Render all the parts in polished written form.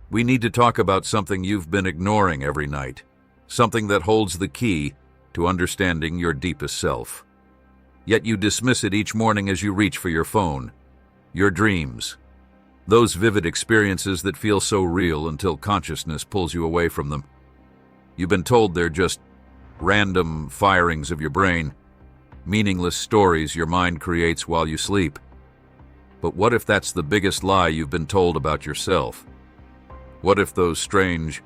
We need to talk about something you've been ignoring every night, something that holds the key to understanding your deepest self. Yet you dismiss it each morning as you reach for your phone. Your dreams. Those vivid experiences that feel so real until consciousness pulls you away from them. You've been told they're just random firings of your brain, meaningless stories your mind creates while you sleep. But what if that's the biggest lie you've been told about yourself? What if those strange,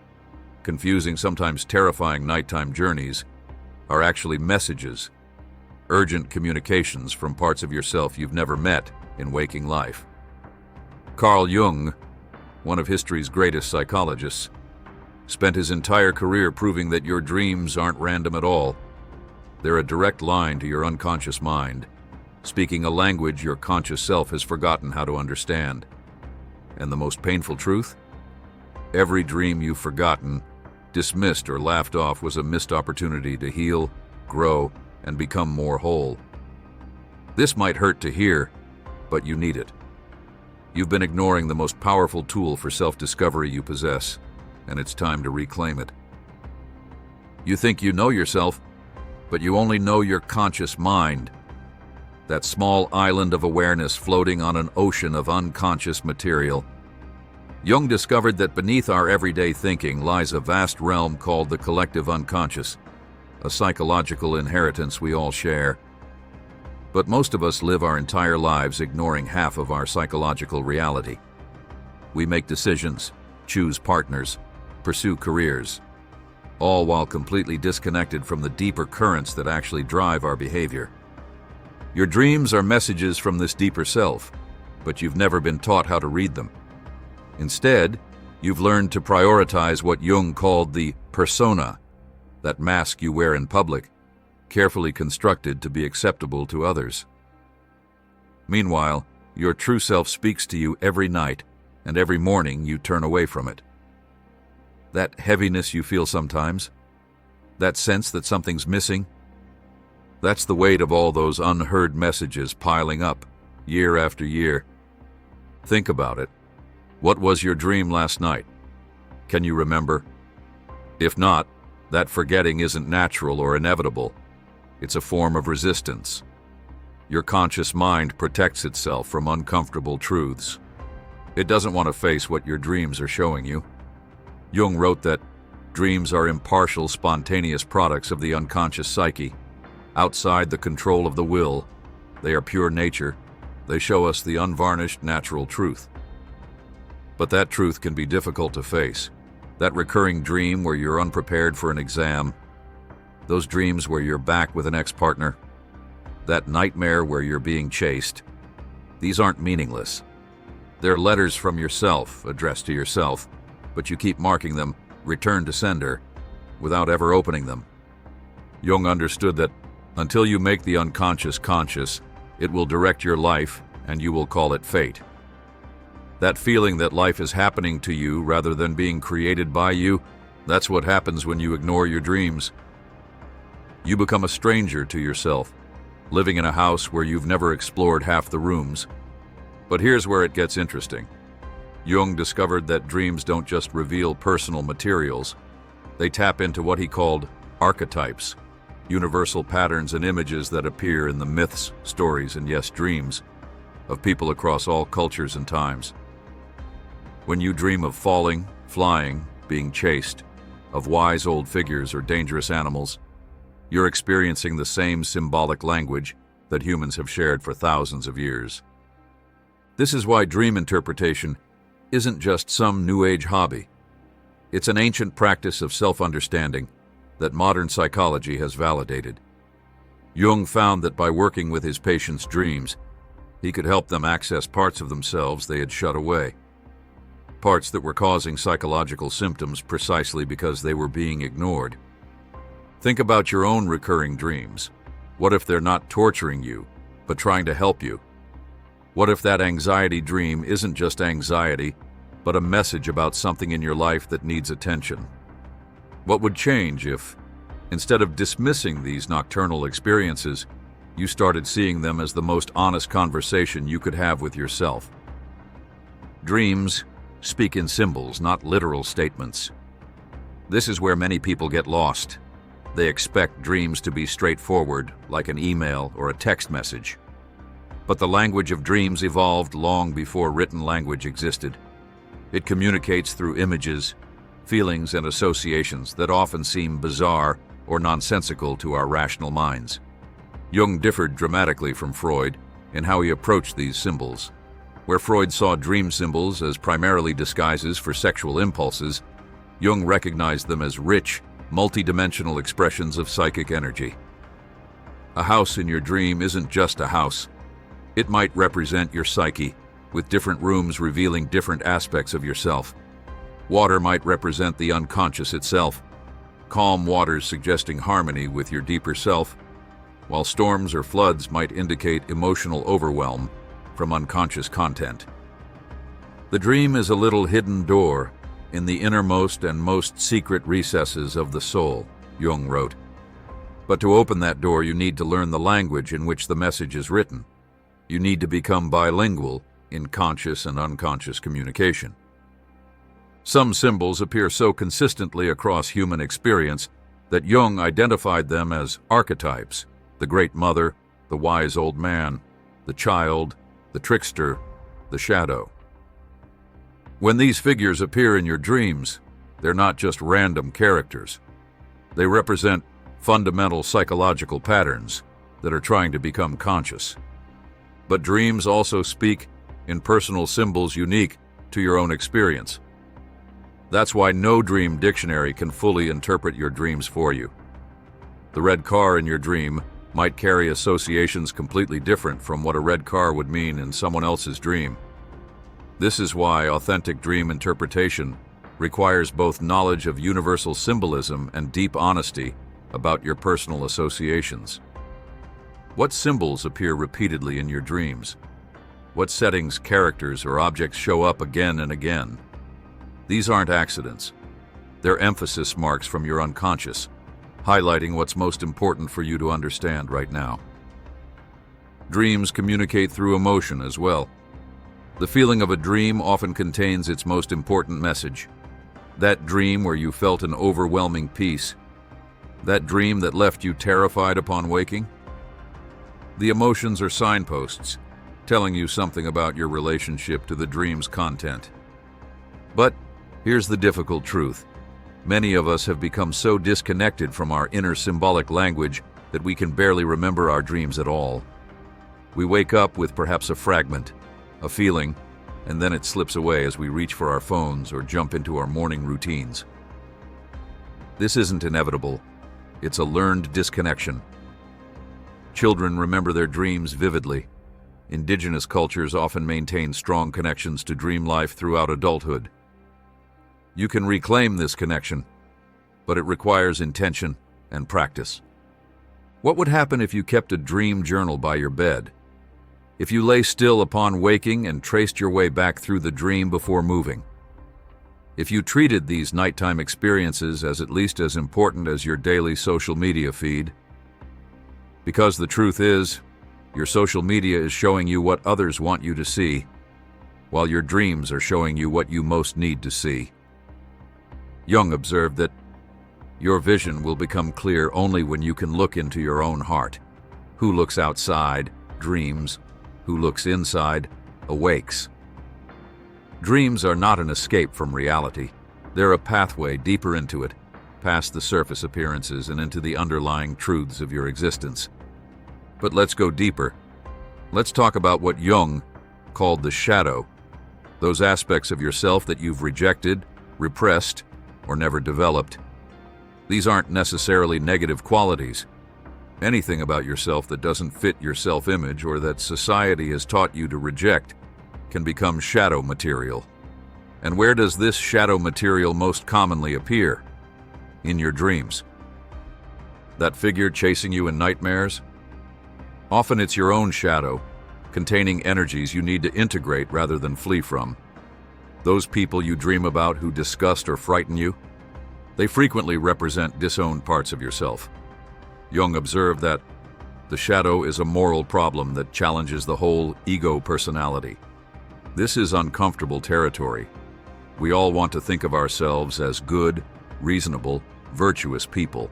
confusing, sometimes terrifying nighttime journeys are actually messages, urgent communications from parts of yourself you've never met in waking life? Carl Jung, one of history's greatest psychologists, spent his entire career proving that your dreams aren't random at all. They're a direct line to your unconscious mind, speaking a language your conscious self has forgotten how to understand. And the most painful truth? Every dream you've forgotten, dismissed, or laughed off was a missed opportunity to heal, grow, and become more whole. This might hurt to hear, but you need it. You've been ignoring the most powerful tool for self-discovery you possess, and it's time to reclaim it. You think you know yourself, but you only know your conscious mind. That small island of awareness floating on an ocean of unconscious material. Jung discovered that beneath our everyday thinking lies a vast realm called the collective unconscious, a psychological inheritance we all share. But most of us live our entire lives ignoring half of our psychological reality. We make decisions, choose partners, pursue careers, all while completely disconnected from the deeper currents that actually drive our behavior. Your dreams are messages from this deeper self, but you've never been taught how to read them. Instead, you've learned to prioritize what Jung called the persona, that mask you wear in public, carefully constructed to be acceptable to others. Meanwhile, your true self speaks to you every night, and every morning you turn away from it. That heaviness you feel sometimes, that sense that something's missing, that's the weight of all those unheard messages piling up, year after year. Think about it. What was your dream last night? Can you remember? If not, that forgetting isn't natural or inevitable. It's a form of resistance. Your conscious mind protects itself from uncomfortable truths. It doesn't want to face what your dreams are showing you. Jung wrote that dreams are impartial, spontaneous products of the unconscious psyche. Outside the control of the will, they are pure nature. They show us the unvarnished natural truth. But that truth can be difficult to face. That recurring dream where you're unprepared for an exam, those dreams where you're back with an ex-partner, that nightmare where you're being chased, these aren't meaningless. They're letters from yourself, addressed to yourself, but you keep marking them, return to sender, without ever opening them. Jung understood that until you make the unconscious conscious, it will direct your life, and you will call it fate. That feeling that life is happening to you rather than being created by you, that's what happens when you ignore your dreams. You become a stranger to yourself, living in a house where you've never explored half the rooms. But here's where it gets interesting. Jung discovered that dreams don't just reveal personal materials. They tap into what he called archetypes, universal patterns and images that appear in the myths, stories, and yes, dreams of people across all cultures and times. When you dream of falling, flying, being chased, of wise old figures or dangerous animals, you're experiencing the same symbolic language that humans have shared for thousands of years. This is why dream interpretation isn't just some New Age hobby. It's an ancient practice of self-understanding that modern psychology has validated. Jung found that by working with his patients' dreams, he could help them access parts of themselves they had shut away, parts that were causing psychological symptoms precisely because they were being ignored. Think about your own recurring dreams. What if they're not torturing you, but trying to help you? What if that anxiety dream isn't just anxiety, but a message about something in your life that needs attention? What would change if, instead of dismissing these nocturnal experiences, you started seeing them as the most honest conversation you could have with yourself? Dreams, speak in symbols, not literal statements. This is where many people get lost. They expect dreams to be straightforward, like an email or a text message. But the language of dreams evolved long before written language existed. It communicates through images, feelings, and associations that often seem bizarre or nonsensical to our rational minds. Jung differed dramatically from Freud in how he approached these symbols. Where Freud saw dream symbols as primarily disguises for sexual impulses, Jung recognized them as rich, multidimensional expressions of psychic energy. A house in your dream isn't just a house. It might represent your psyche, with different rooms revealing different aspects of yourself. Water might represent the unconscious itself, calm waters suggesting harmony with your deeper self, while storms or floods might indicate emotional overwhelm from unconscious content. The dream is a little hidden door in the innermost and most secret recesses of the soul, Jung wrote. But to open that door, you need to learn the language in which the message is written. You need to become bilingual in conscious and unconscious communication. Some symbols appear so consistently across human experience that Jung identified them as archetypes: the great mother, the wise old man, the child, the trickster, the shadow. When these figures appear in your dreams, they're not just random characters. They represent fundamental psychological patterns that are trying to become conscious. But dreams also speak in personal symbols unique to your own experience. That's why no dream dictionary can fully interpret your dreams for you. The red car in your dream might carry associations completely different from what a red car would mean in someone else's dream. This is why authentic dream interpretation requires both knowledge of universal symbolism and deep honesty about your personal associations. What symbols appear repeatedly in your dreams? What settings, characters, or objects show up again and again? These aren't accidents. They're emphasis marks from your unconscious, highlighting what's most important for you to understand right now. Dreams communicate through emotion as well. The feeling of a dream often contains its most important message. That dream where you felt an overwhelming peace. That dream that left you terrified upon waking. The emotions are signposts, telling you something about your relationship to the dream's content. But here's the difficult truth. Many of us have become so disconnected from our inner symbolic language that we can barely remember our dreams at all. We wake up with perhaps a fragment, a feeling, and then it slips away as we reach for our phones or jump into our morning routines. This isn't inevitable. It's a learned disconnection. Children remember their dreams vividly. Indigenous cultures often maintain strong connections to dream life throughout adulthood. You can reclaim this connection, but it requires intention and practice. What would happen if you kept a dream journal by your bed? If you lay still upon waking and traced your way back through the dream before moving? If you treated these nighttime experiences as at least as important as your daily social media feed? Because the truth is, your social media is showing you what others want you to see, while your dreams are showing you what you most need to see. Jung observed that your vision will become clear only when you can look into your own heart. Who looks outside dreams. Who looks inside awakes. Dreams are not an escape from reality. They're a pathway deeper into it, past the surface appearances and into the underlying truths of your existence. But let's go deeper. Let's talk about what Jung called the shadow, those aspects of yourself that you've rejected, repressed, or never developed. These aren't necessarily negative qualities. Anything about yourself that doesn't fit your self-image or that society has taught you to reject can become shadow material. And where does this shadow material most commonly appear? In your dreams. That figure chasing you in nightmares? Often it's your own shadow, containing energies you need to integrate rather than flee from. Those people you dream about who disgust or frighten you, they frequently represent disowned parts of yourself. Jung observed that the shadow is a moral problem that challenges the whole ego personality. This is uncomfortable territory, We all want to think of ourselves as good, reasonable, virtuous people.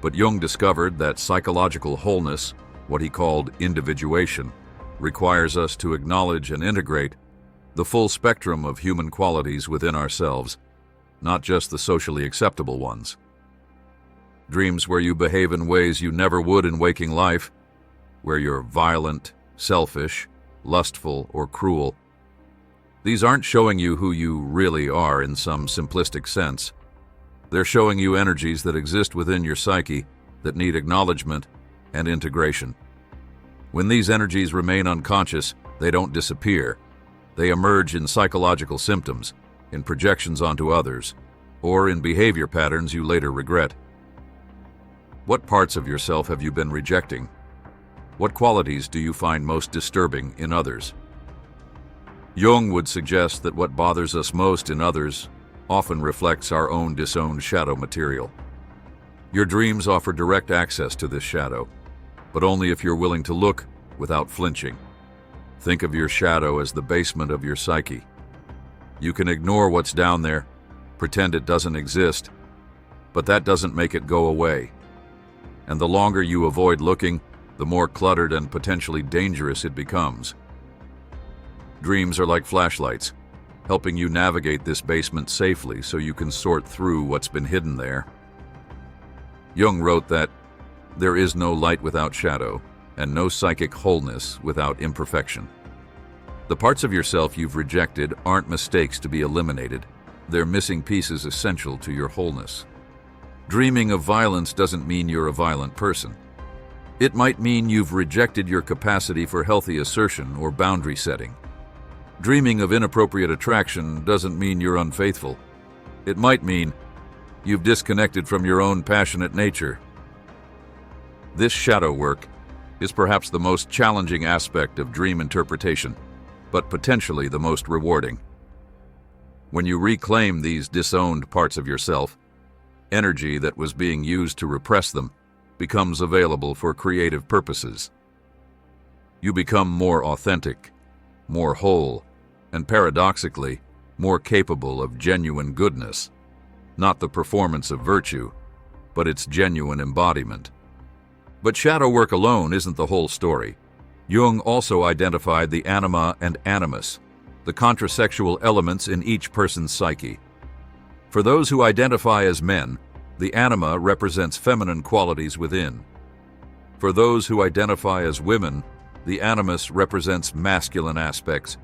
But Jung discovered that psychological wholeness, what he called individuation, requires us to acknowledge and integrate the full spectrum of human qualities within ourselves, not just the socially acceptable ones. Dreams where you behave in ways you never would in waking life, where you're violent, selfish, lustful, or cruel. These aren't showing you who you really are in some simplistic sense. They're showing you energies that exist within your psyche that need acknowledgement and integration. When these energies remain unconscious, they don't disappear. They emerge in psychological symptoms, in projections onto others, or in behavior patterns you later regret. What parts of yourself have you been rejecting? What qualities do you find most disturbing in others? Jung would suggest that what bothers us most in others often reflects our own disowned shadow material. Your dreams offer direct access to this shadow, but only if you're willing to look without flinching. Think of your shadow as the basement of your psyche. You can ignore what's down there, pretend it doesn't exist, but that doesn't make it go away. And the longer you avoid looking, the more cluttered and potentially dangerous it becomes. Dreams are like flashlights, helping you navigate this basement safely so you can sort through what's been hidden there. Jung wrote that there is no light without shadow, and no psychic wholeness without imperfection. The parts of yourself you've rejected aren't mistakes to be eliminated. They're missing pieces essential to your wholeness. Dreaming of violence doesn't mean you're a violent person. It might mean you've rejected your capacity for healthy assertion or boundary setting. Dreaming of inappropriate attraction doesn't mean you're unfaithful. It might mean you've disconnected from your own passionate nature. This shadow work is perhaps the most challenging aspect of dream interpretation, but potentially the most rewarding. When you reclaim these disowned parts of yourself, energy that was being used to repress them becomes available for creative purposes. You become more authentic, more whole, and paradoxically, more capable of genuine goodness, not the performance of virtue, but its genuine embodiment. But shadow work alone isn't the whole story. Jung also identified the anima and animus, the contrasexual elements in each person's psyche. For those who identify as men, the anima represents feminine qualities within. For those who identify as women, the animus represents masculine aspects.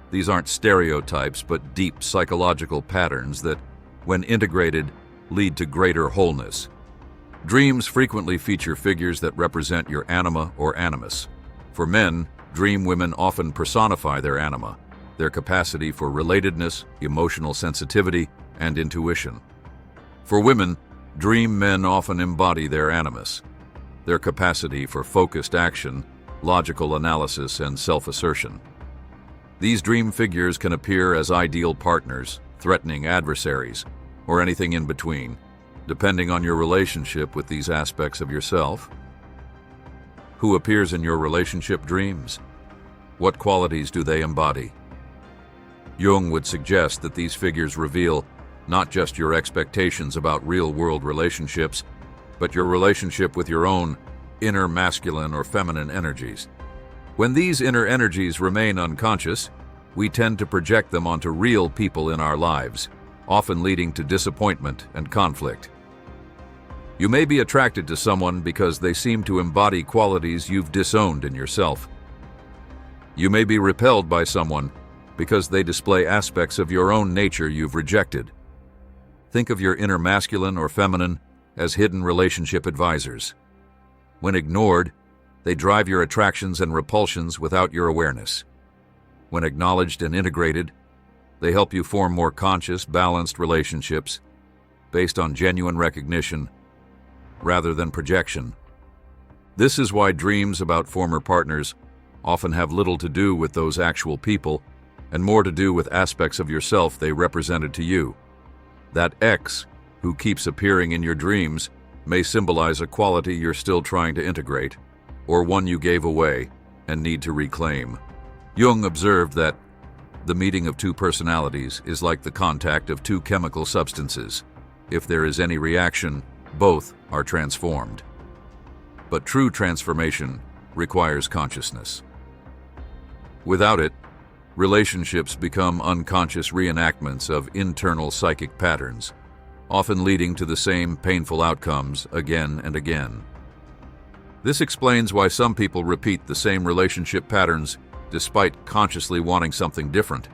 These aren't stereotypes, but deep psychological patterns that, when integrated, lead to greater wholeness. Dreams frequently feature figures that represent your anima or animus. For men, dream women often personify their anima, their capacity for relatedness, emotional sensitivity, and intuition. For women, dream men often embody their animus, their capacity for focused action, logical analysis, and self-assertion. These dream figures can appear as ideal partners, threatening adversaries, or anything in between, depending on your relationship with these aspects of yourself. Who appears in your relationship dreams? What qualities do they embody? Jung would suggest that these figures reveal not just your expectations about real-world relationships, but your relationship with your own inner masculine or feminine energies. When these inner energies remain unconscious, we tend to project them onto real people in our lives, often leading to disappointment and conflict. You may be attracted to someone because they seem to embody qualities you've disowned in yourself. You may be repelled by someone because they display aspects of your own nature you've rejected. Think of your inner masculine or feminine as hidden relationship advisors. When ignored, they drive your attractions and repulsions without your awareness. When acknowledged and integrated, they help you form more conscious, balanced relationships based on genuine recognition rather than projection. This is why dreams about former partners often have little to do with those actual people and more to do with aspects of yourself they represented to you. That ex who keeps appearing in your dreams may symbolize a quality you're still trying to integrate, or one you gave away and need to reclaim. Jung observed that The meeting of two personalities is like the contact of two chemical substances. If there is any reaction, both are transformed. But true transformation requires consciousness. Without it, relationships become unconscious reenactments of internal psychic patterns, often leading to the same painful outcomes again and again. This explains why some people repeat the same relationship patterns despite consciously wanting something different.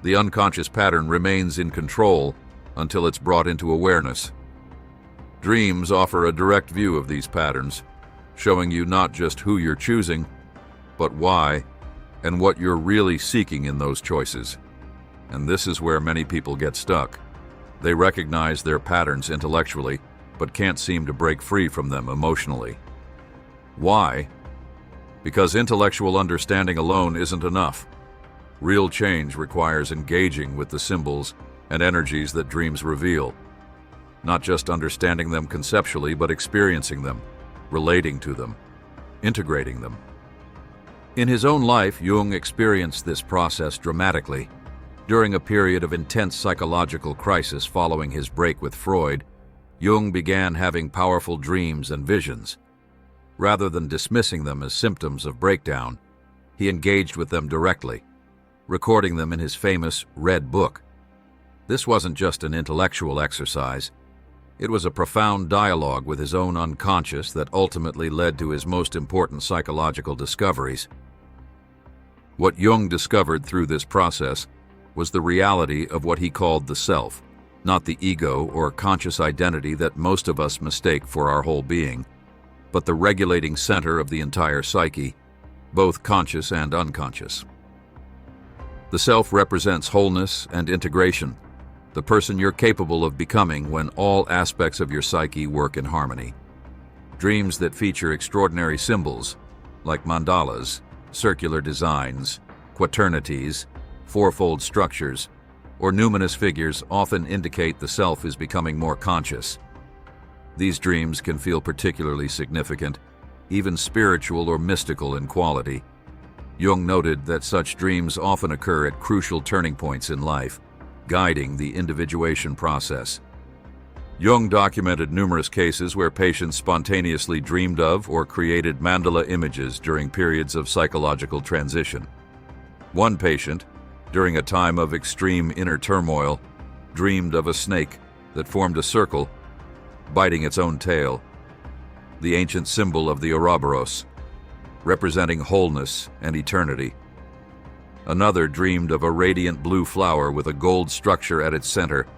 The unconscious pattern remains in control until it's brought into awareness. Dreams offer a direct view of these patterns, showing you not just who you're choosing, but why and what you're really seeking in those choices. And this is where many people get stuck. They recognize their patterns intellectually, but can't seem to break free from them emotionally. Why? Because intellectual understanding alone isn't enough. Real change requires engaging with the symbols and energies that dreams reveal. Not just understanding them conceptually, but experiencing them, relating to them, integrating them. In his own life, Jung experienced this process dramatically. During a period of intense psychological crisis following his break with Freud, Jung began having powerful dreams and visions. Rather than dismissing them as symptoms of breakdown, he engaged with them directly, recording them in his famous Red Book. This wasn't just an intellectual exercise. It was a profound dialogue with his own unconscious that ultimately led to his most important psychological discoveries. What Jung discovered through this process was the reality of what he called the self, not the ego or conscious identity that most of us mistake for our whole being, but the regulating center of the entire psyche, both conscious and unconscious. The self represents wholeness and integration, the person you're capable of becoming when all aspects of your psyche work in harmony. Dreams that feature extraordinary symbols, like mandalas, circular designs, quaternities, fourfold structures, or numinous figures often indicate the self is becoming more conscious. These dreams can feel particularly significant, even spiritual or mystical in quality. Jung noted that such dreams often occur at crucial turning points in life, guiding the individuation process. Jung documented numerous cases where patients spontaneously dreamed of or created mandala images during periods of psychological transition. One patient, during a time of extreme inner turmoil, dreamed of a snake that formed a circle, biting its own tail, the ancient symbol of the Ouroboros, representing wholeness and eternity. Another dreamed of a radiant blue flower with a gold structure at its center,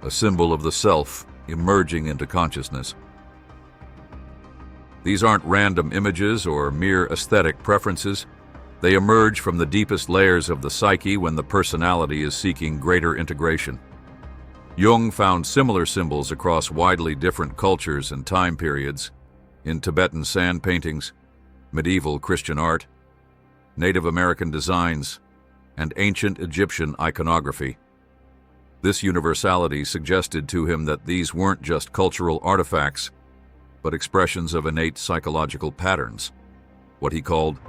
a symbol of the self emerging into consciousness. These aren't random images or mere aesthetic preferences. They emerge from the deepest layers of the psyche when the personality is seeking greater integration. Jung found similar symbols across widely different cultures and time periods, in Tibetan sand paintings, medieval Christian art, Native American designs, and ancient Egyptian iconography. This universality suggested to him that these weren't just cultural artifacts, but expressions of innate psychological patterns, what he called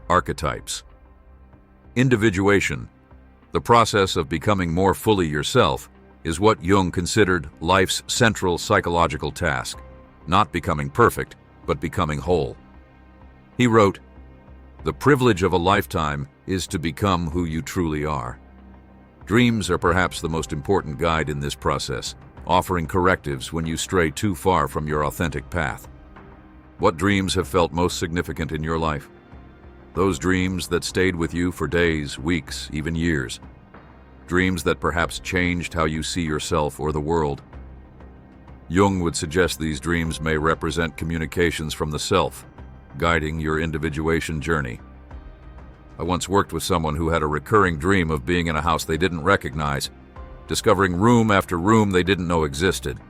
archetypes. Individuation, the process of becoming more fully yourself, is what Jung considered life's central psychological task, not becoming perfect, but becoming whole. He wrote, "The privilege of a lifetime is to become who you truly are." Dreams are perhaps the most important guide in this process, offering correctives when you stray too far from your authentic path. What dreams have felt most significant in your life? Those dreams that stayed with you for days, weeks, even years. Dreams that perhaps changed how you see yourself or the world. Jung would suggest these dreams may represent communications from the self, guiding your individuation journey. I once worked with someone who had a recurring dream of being in a house they didn't recognize, discovering room after room they didn't know existed.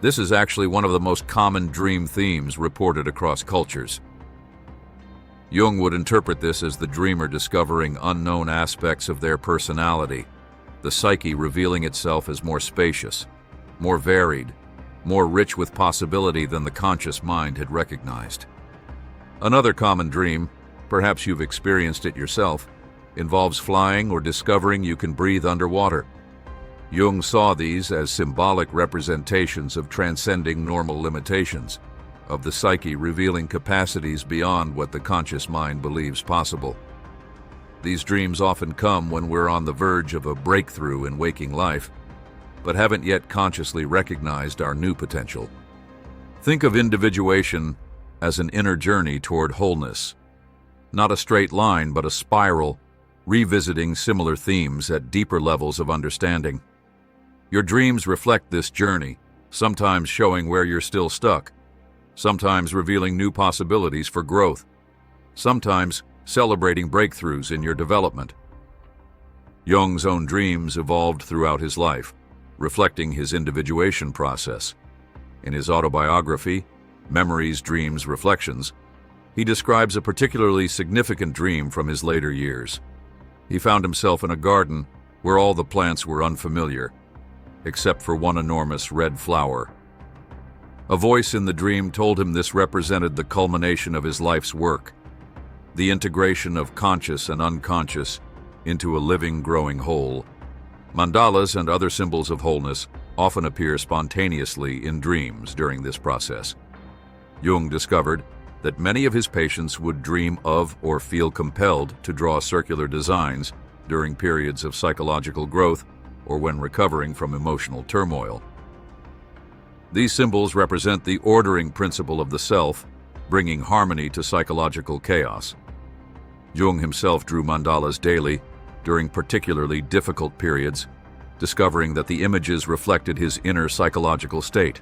This is actually one of the most common dream themes reported across cultures. Jung would interpret this as the dreamer discovering unknown aspects of their personality, the psyche revealing itself as more spacious, more varied, more rich with possibility than the conscious mind had recognized. Another common dream, perhaps you've experienced it yourself, involves flying or discovering you can breathe underwater. Jung saw these as symbolic representations of transcending normal limitations, of the psyche revealing capacities beyond what the conscious mind believes possible. These dreams often come when we're on the verge of a breakthrough in waking life, but haven't yet consciously recognized our new potential. Think of individuation as an inner journey toward wholeness. Not a straight line, but a spiral, revisiting similar themes at deeper levels of understanding. Your dreams reflect this journey, sometimes showing where you're still stuck, sometimes revealing new possibilities for growth, sometimes celebrating breakthroughs in your development. Jung's own dreams evolved throughout his life, reflecting his individuation process. In his autobiography, Memories, Dreams, Reflections, he describes a particularly significant dream from his later years. He found himself in a garden where all the plants were unfamiliar, except for one enormous red flower. A voice in the dream told him this represented the culmination of his life's work, the integration of conscious and unconscious into a living, growing whole. Mandalas and other symbols of wholeness often appear spontaneously in dreams during this process. Jung discovered that many of his patients would dream of or feel compelled to draw circular designs during periods of psychological growth or when recovering from emotional turmoil. These symbols represent the ordering principle of the self, bringing harmony to psychological chaos. Jung himself drew mandalas daily during particularly difficult periods, discovering that the images reflected his inner psychological state.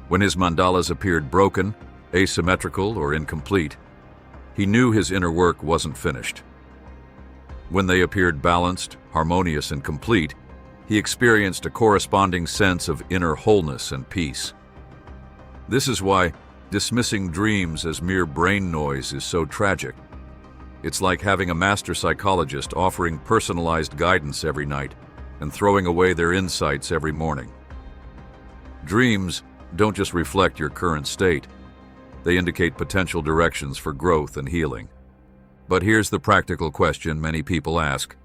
When his mandalas appeared broken, asymmetrical, or incomplete, he knew his inner work wasn't finished. When they appeared balanced, harmonious, and complete, he experienced a corresponding sense of inner wholeness and peace. This is why dismissing dreams as mere brain noise is so tragic. It's like having a master psychologist offering personalized guidance every night and throwing away their insights every morning. Dreams don't just reflect your current state. They indicate potential directions for growth and healing. But here's the practical question many people ask.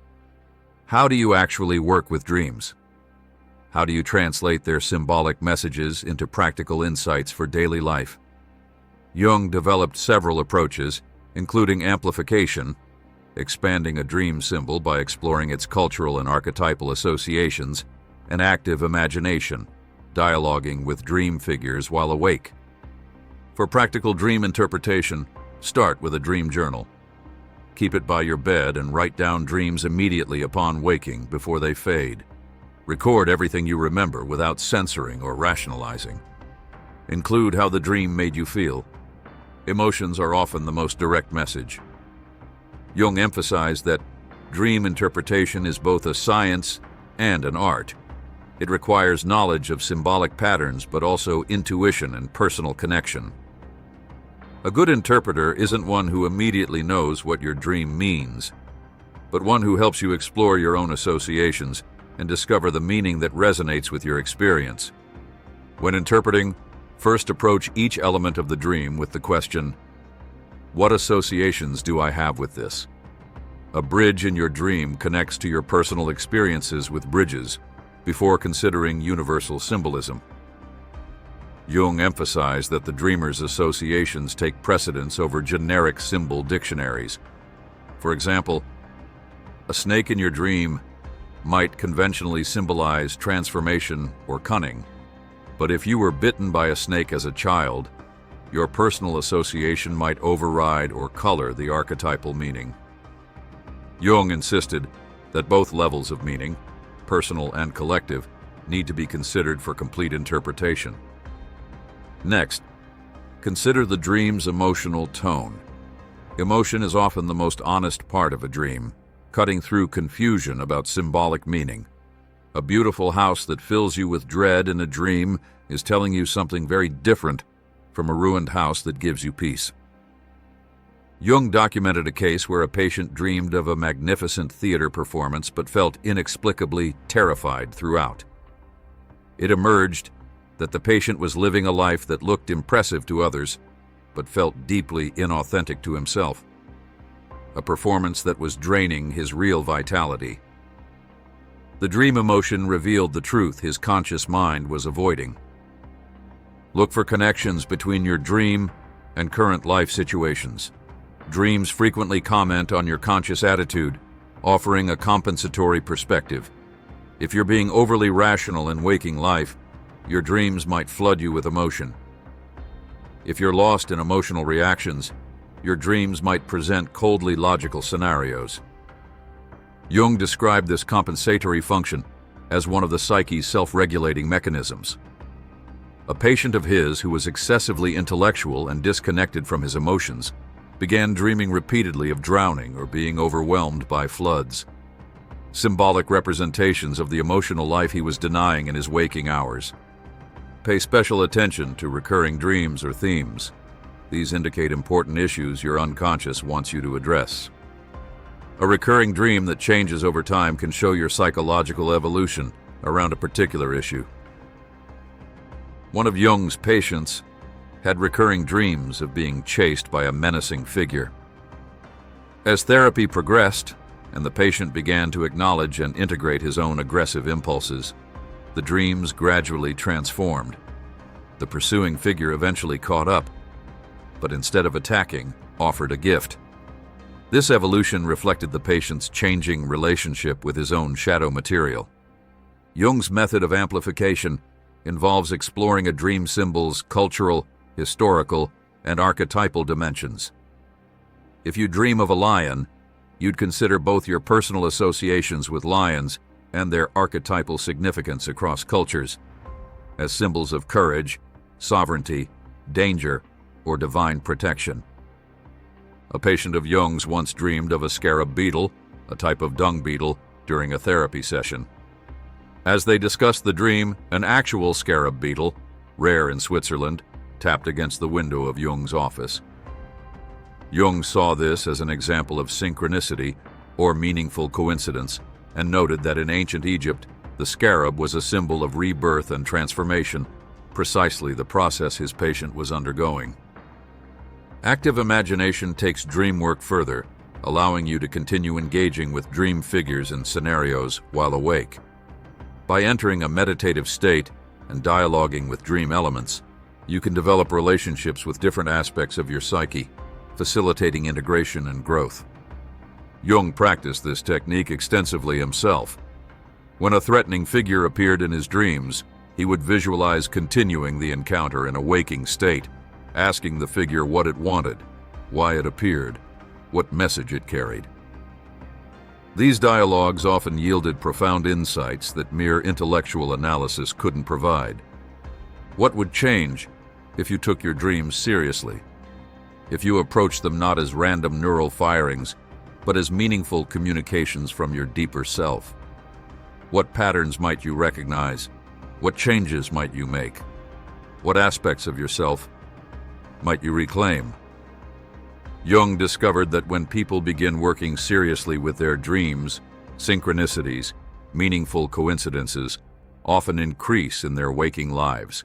How do you actually work with dreams? How do you translate their symbolic messages into practical insights for daily life? Jung developed several approaches, including amplification, expanding a dream symbol by exploring its cultural and archetypal associations, and active imagination, dialoguing with dream figures while awake. For practical dream interpretation, start with a dream journal. Keep it by your bed and write down dreams immediately upon waking before they fade. Record everything you remember without censoring or rationalizing. Include how the dream made you feel. Emotions are often the most direct message. Jung emphasized that dream interpretation is both a science and an art. It requires knowledge of symbolic patterns, but also intuition and personal connection. A good interpreter isn't one who immediately knows what your dream means, but one who helps you explore your own associations and discover the meaning that resonates with your experience. When interpreting, first approach each element of the dream with the question, what associations do I have with this? A bridge in your dream connects to your personal experiences with bridges before considering universal symbolism. Jung emphasized that the dreamer's associations take precedence over generic symbol dictionaries. For example, a snake in your dream might conventionally symbolize transformation or cunning, but if you were bitten by a snake as a child, your personal association might override or color the archetypal meaning. Jung insisted that both levels of meaning, personal and collective, need to be considered for complete interpretation. Next, consider the dream's emotional tone. Emotion is often the most honest part of a dream, cutting through confusion about symbolic meaning. A beautiful house that fills you with dread in a dream is telling you something very different from a ruined house that gives you peace. Jung documented a case where a patient dreamed of a magnificent theater performance but felt inexplicably terrified throughout. It emerged that the patient was living a life that looked impressive to others, but felt deeply inauthentic to himself. a performance that was draining his real vitality. The dream emotion revealed the truth his conscious mind was avoiding. Look for connections between your dream and current life situations. Dreams frequently comment on your conscious attitude, offering a compensatory perspective. If you're being overly rational in waking life, your dreams might flood you with emotion. If you're lost in emotional reactions, your dreams might present coldly logical scenarios. Jung described this compensatory function as one of the psyche's self-regulating mechanisms. A patient of his who was excessively intellectual and disconnected from his emotions began dreaming repeatedly of drowning or being overwhelmed by floods. Symbolic representations of the emotional life he was denying in his waking hours. Pay special attention to recurring dreams or themes. These indicate important issues your unconscious wants you to address. A recurring dream that changes over time can show your psychological evolution around a particular issue. One of Jung's patients had recurring dreams of being chased by a menacing figure. As therapy progressed and the patient began to acknowledge and integrate his own aggressive impulses, the dreams gradually transformed. The pursuing figure eventually caught up, but instead of attacking, offered a gift. This evolution reflected the patient's changing relationship with his own shadow material. Jung's method of amplification involves exploring a dream symbol's cultural, historical, and archetypal dimensions. If you dream of a lion, you'd consider both your personal associations with lions and their archetypal significance across cultures as symbols of courage, sovereignty, danger, or divine protection. A patient of Jung's once dreamed of a scarab beetle, a type of dung beetle, during a therapy session. As they discussed the dream, an actual scarab beetle, rare in Switzerland, tapped against the window of Jung's office. Jung saw this as an example of synchronicity or meaningful coincidence and noted that in ancient Egypt, the scarab was a symbol of rebirth and transformation, precisely the process his patient was undergoing. Active imagination takes dream work further, allowing you to continue engaging with dream figures and scenarios while awake. By entering a meditative state and dialoguing with dream elements, you can develop relationships with different aspects of your psyche, facilitating integration and growth. Jung practiced this technique extensively himself. When a threatening figure appeared in his dreams, he would visualize continuing the encounter in a waking state, asking the figure what it wanted, why it appeared, what message it carried. These dialogues often yielded profound insights that mere intellectual analysis couldn't provide. What would change if you took your dreams seriously? If you approached them not as random neural firings, but as meaningful communications from your deeper self? What patterns might you recognize? What changes might you make? What aspects of yourself might you reclaim? Jung discovered that when people begin working seriously with their dreams, synchronicities, meaningful coincidences, often increase in their waking lives.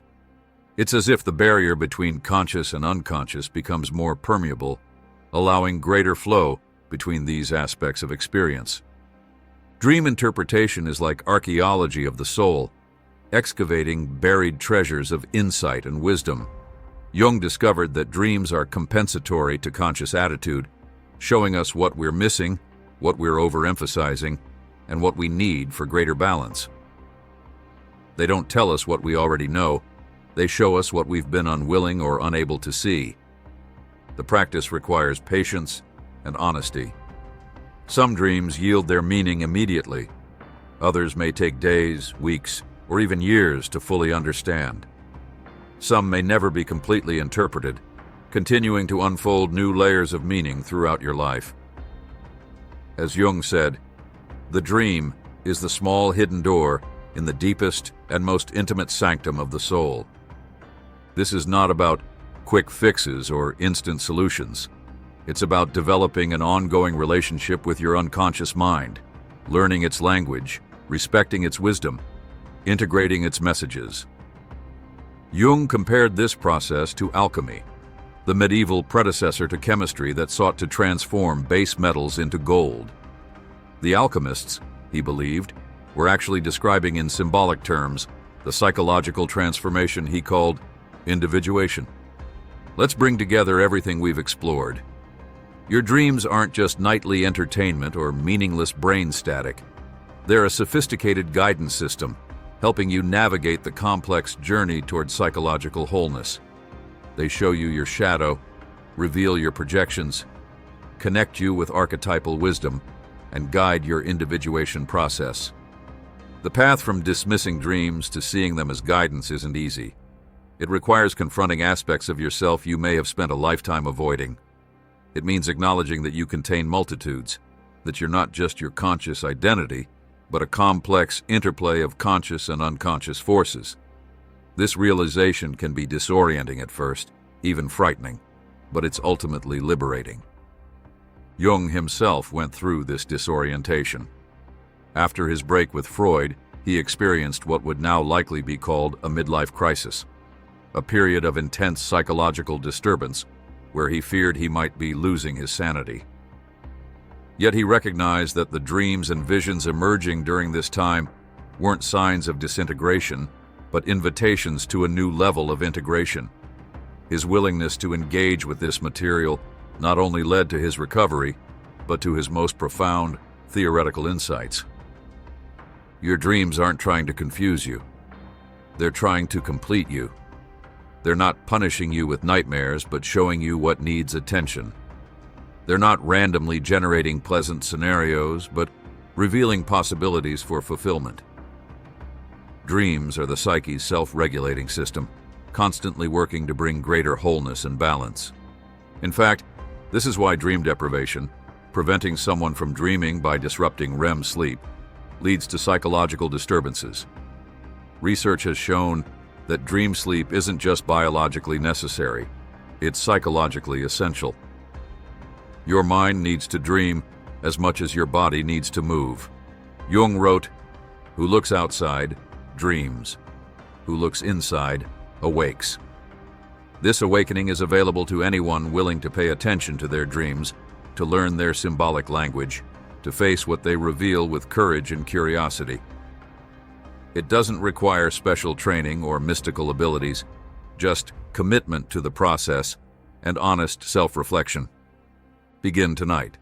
It's as if the barrier between conscious and unconscious becomes more permeable, allowing greater flow between these aspects of experience. Dream interpretation is like archaeology of the soul, excavating buried treasures of insight and wisdom. Jung discovered that dreams are compensatory to conscious attitude, showing us what we're missing, what we're overemphasizing, and what we need for greater balance. They don't tell us what we already know, they show us what we've been unwilling or unable to see. The practice requires patience and honesty. Some dreams yield their meaning immediately. Others may take days, weeks, or even years to fully understand. Some may never be completely interpreted, continuing to unfold new layers of meaning throughout your life. As Jung said, the dream is the small hidden door in the deepest and most intimate sanctum of the soul. This is not about quick fixes or instant solutions. It's about developing an ongoing relationship with your unconscious mind, learning its language, respecting its wisdom, integrating its messages. Jung compared this process to alchemy. the medieval predecessor to chemistry that sought to transform base metals into gold. The alchemists, he believed, were actually describing in symbolic terms the psychological transformation he called individuation. Let's bring together everything we've explored. Your dreams aren't just nightly entertainment or meaningless brain static. They're a sophisticated guidance system, helping you navigate the complex journey toward psychological wholeness. They show you your shadow, reveal your projections, connect you with archetypal wisdom, and guide your individuation process. The path from dismissing dreams to seeing them as guidance isn't easy. It requires confronting aspects of yourself you may have spent a lifetime avoiding. It means acknowledging that you contain multitudes, that you're not just your conscious identity, but a complex interplay of conscious and unconscious forces. This realization can be disorienting at first, even frightening, but it's ultimately liberating. Jung himself went through this disorientation. After his break with Freud, he experienced what would now likely be called a midlife crisis, a period of intense psychological disturbance where he feared he might be losing his sanity. Yet he recognized that the dreams and visions emerging during this time weren't signs of disintegration, but invitations to a new level of integration. His willingness to engage with this material not only led to his recovery, but to his most profound theoretical insights. Your dreams aren't trying to confuse you. They're trying to complete you. They're not punishing you with nightmares, but showing you what needs attention. They're not randomly generating pleasant scenarios, but revealing possibilities for fulfillment. Dreams are the psyche's self-regulating system, constantly working to bring greater wholeness and balance. In fact, this is why dream deprivation, preventing someone from dreaming by disrupting REM sleep, leads to psychological disturbances. Research has shown that dream sleep isn't just biologically necessary, it's psychologically essential. Your mind needs to dream as much as your body needs to move. Jung wrote, "Who looks outside, dreams. Who looks inside, awakes." This awakening is available to anyone willing to pay attention to their dreams, to learn their symbolic language, to face what they reveal with courage and curiosity. It doesn't require special training or mystical abilities, just commitment to the process and honest self-reflection. Begin tonight.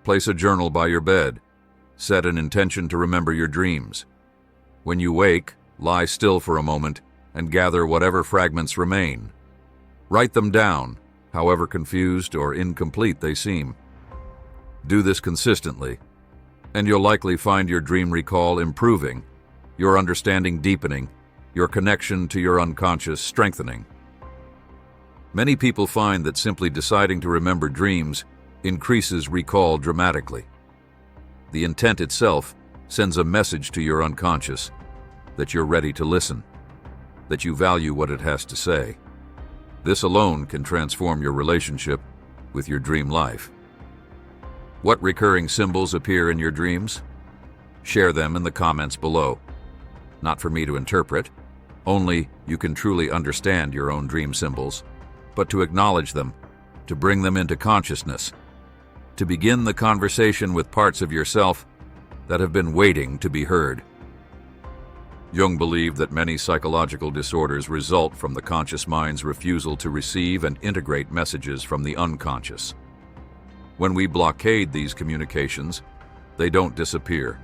Place a journal by your bed. Set an intention to remember your dreams. When you wake, lie still for a moment and gather whatever fragments remain. Write them down, however confused or incomplete they seem. Do this consistently, and you'll likely find your dream recall improving, your understanding deepening, your connection to your unconscious strengthening. Many people find that simply deciding to remember dreams increases recall dramatically. The intent itself sends a message to your unconscious that you're ready to listen, that you value what it has to say. This alone can transform your relationship with your dream life. What recurring symbols appear in your dreams? Share them in the comments below. Not for me to interpret, only you can truly understand your own dream symbols, but to acknowledge them, to bring them into consciousness, to begin the conversation with parts of yourself that have been waiting to be heard. Jung believed that many psychological disorders result from the conscious mind's refusal to receive and integrate messages from the unconscious. When we blockade these communications, they don't disappear,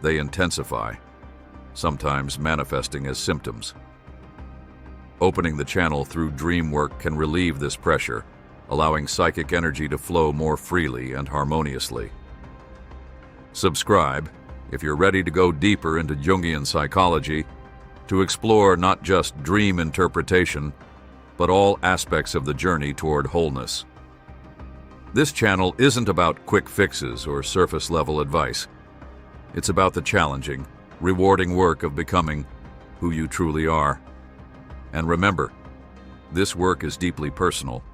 they intensify, sometimes manifesting as symptoms. Opening the channel through dream work can relieve this pressure, allowing psychic energy to flow more freely and harmoniously. Subscribe if you're ready to go deeper into Jungian psychology, to explore not just dream interpretation, but all aspects of the journey toward wholeness. This channel isn't about quick fixes or surface-level advice. It's about the challenging, rewarding work of becoming who you truly are. And remember, this work is deeply personal.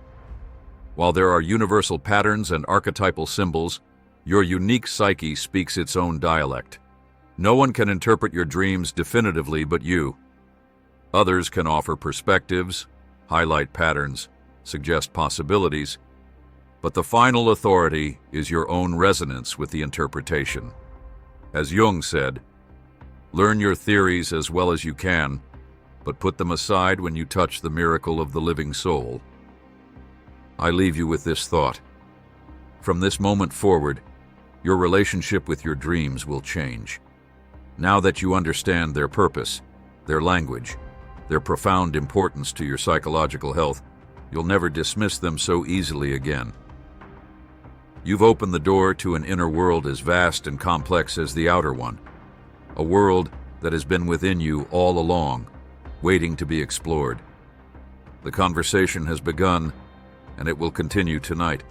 While there are universal patterns and archetypal symbols, your unique psyche speaks its own dialect. No one can interpret your dreams definitively but you. Others can offer perspectives, highlight patterns, suggest possibilities, but the final authority is your own resonance with the interpretation. As Jung said, learn your theories as well as you can, but put them aside when you touch the miracle of the living soul. I leave you with this thought. From this moment forward, your relationship with your dreams will change. Now that you understand their purpose, their language, their profound importance to your psychological health, you'll never dismiss them so easily again. You've opened the door to an inner world as vast and complex as the outer one, a world that has been within you all along, waiting to be explored. The conversation has begun, and it will continue tonight,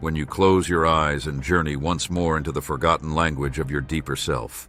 when you close your eyes and journey once more into the forgotten language of your deeper self.